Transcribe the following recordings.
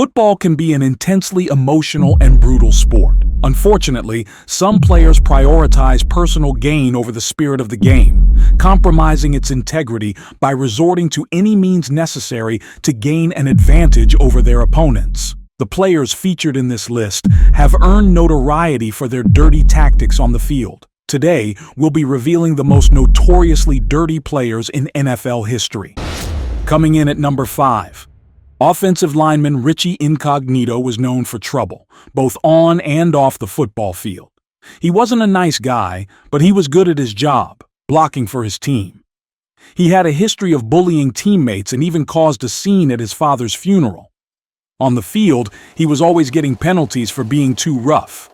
Football can be an intensely emotional and brutal sport. Unfortunately, some players prioritize personal gain over the spirit of the game, compromising its integrity by resorting to any means necessary to gain an advantage over their opponents. The players featured in this list have earned notoriety for their dirty tactics on the field. Today, we'll be revealing the most notoriously dirty players in NFL history. Coming in at number 5. Offensive lineman Richie Incognito was known for trouble, both on and off the football field. He wasn't a nice guy, but he was good at his job, blocking for his team. He had a history of bullying teammates and even caused a scene at his father's funeral. On the field, he was always getting penalties for being too rough.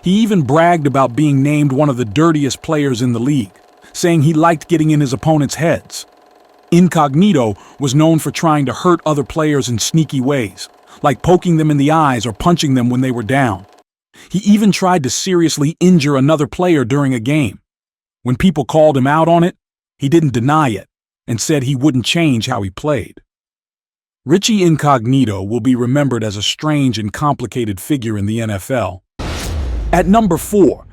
He even bragged about being named one of the dirtiest players in the league, saying he liked getting in his opponents' heads. Incognito was known for trying to hurt other players in sneaky ways, like poking them in the eyes or punching them when they were down. He even tried to seriously injure another player during a game. When people called him out on it, he didn't deny it and said he wouldn't change how he played. Richie Incognito will be remembered as a strange and complicated figure in the NFL. At number 4,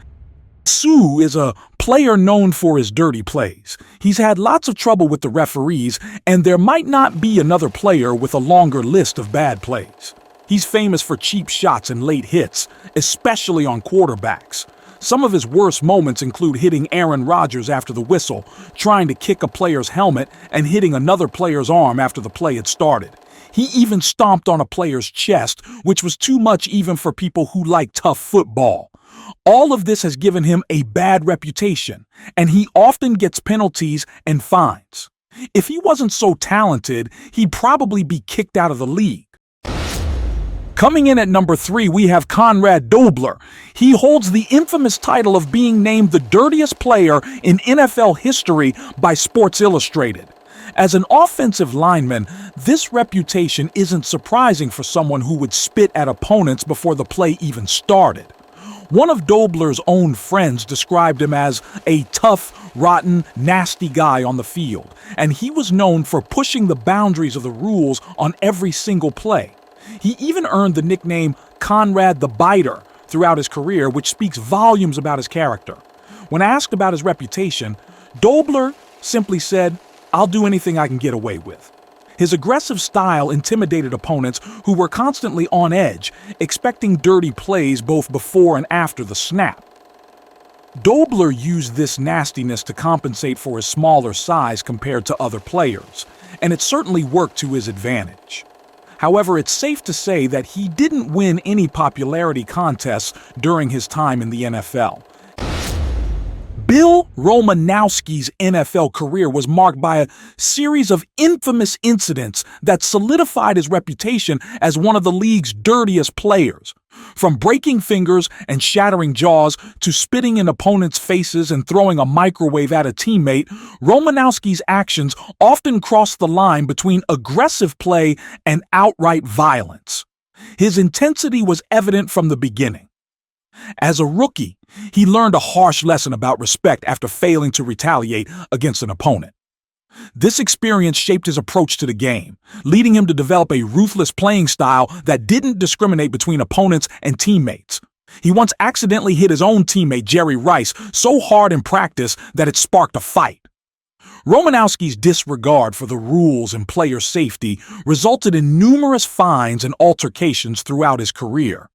Sue is a player known for his dirty plays. He's had lots of trouble with the referees, and there might not be another player with a longer list of bad plays. He's famous for cheap shots and late hits, especially on quarterbacks. Some of his worst moments include hitting Aaron Rodgers after the whistle, trying to kick a player's helmet, and hitting another player's arm after the play had started. He even stomped on a player's chest, which was too much even for people who like tough football. All of this has given him a bad reputation, and he often gets penalties and fines. If he wasn't so talented, he'd probably be kicked out of the league. Coming in at number 3, we have Conrad Dobler. He holds the infamous title of being named the dirtiest player in NFL history by Sports Illustrated. As an offensive lineman, this reputation isn't surprising for someone who would spit at opponents before the play even started. One of Dobler's own friends described him as a tough, rotten, nasty guy on the field, and he was known for pushing the boundaries of the rules on every single play. He even earned the nickname Conrad the Biter throughout his career, which speaks volumes about his character. When asked about his reputation, Dobler simply said, "I'll do anything I can get away with." His aggressive style intimidated opponents who were constantly on edge, expecting dirty plays both before and after the snap. Dobler used this nastiness to compensate for his smaller size compared to other players, and it certainly worked to his advantage. However, it's safe to say that he didn't win any popularity contests during his time in the NFL. Bill Romanowski's NFL career was marked by a series of infamous incidents that solidified his reputation as one of the league's dirtiest players. From breaking fingers and shattering jaws to spitting in opponents' faces and throwing a microwave at a teammate, Romanowski's actions often crossed the line between aggressive play and outright violence. His intensity was evident from the beginning. As a rookie, he learned a harsh lesson about respect after failing to retaliate against an opponent. This experience shaped his approach to the game, leading him to develop a ruthless playing style that didn't discriminate between opponents and teammates. He once accidentally hit his own teammate, Jerry Rice, so hard in practice that it sparked a fight. Romanowski's disregard for the rules and player safety resulted in numerous fines and altercations throughout his career.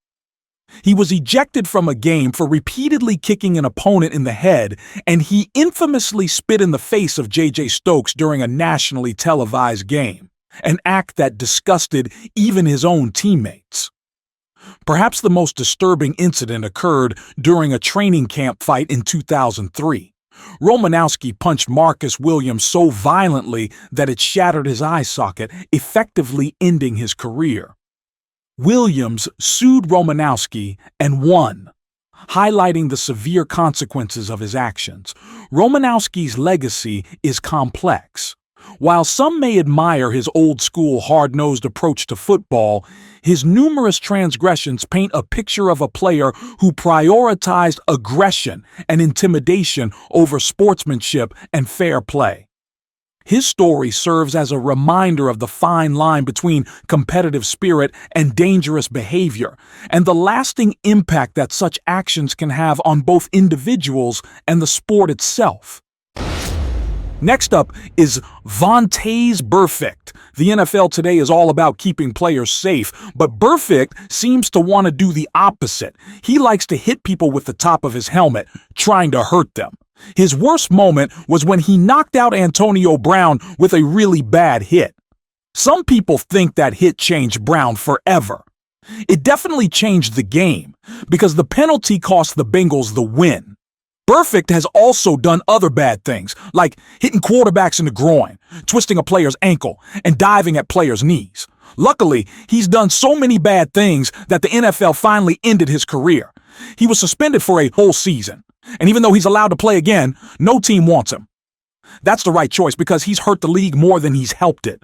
He was ejected from a game for repeatedly kicking an opponent in the head, and he infamously spit in the face of J.J. Stokes during a nationally televised game, an act that disgusted even his own teammates. Perhaps the most disturbing incident occurred during a training camp fight in 2003. Romanowski punched Marcus Williams so violently that it shattered his eye socket, effectively ending his career. Williams sued Romanowski and won, highlighting the severe consequences of his actions. Romanowski's legacy is complex. While some may admire his old-school, hard-nosed approach to football, his numerous transgressions paint a picture of a player who prioritized aggression and intimidation over sportsmanship and fair play. His story serves as a reminder of the fine line between competitive spirit and dangerous behavior, and the lasting impact that such actions can have on both individuals and the sport itself. Next up is Vontaze Burfict. The NFL today is all about keeping players safe, but Burfict seems to want to do the opposite. He likes to hit people with the top of his helmet, trying to hurt them. His worst moment was when he knocked out Antonio Brown with a really bad hit. Some people think that hit changed Brown forever. It definitely changed the game, because the penalty cost the Bengals the win. Burfict has also done other bad things, like hitting quarterbacks in the groin, twisting a player's ankle, and diving at players' knees. Luckily, he's done so many bad things that the NFL finally ended his career. He was suspended for a whole season, and even though he's allowed to play again, no team wants him. That's the right choice because he's hurt the league more than he's helped it.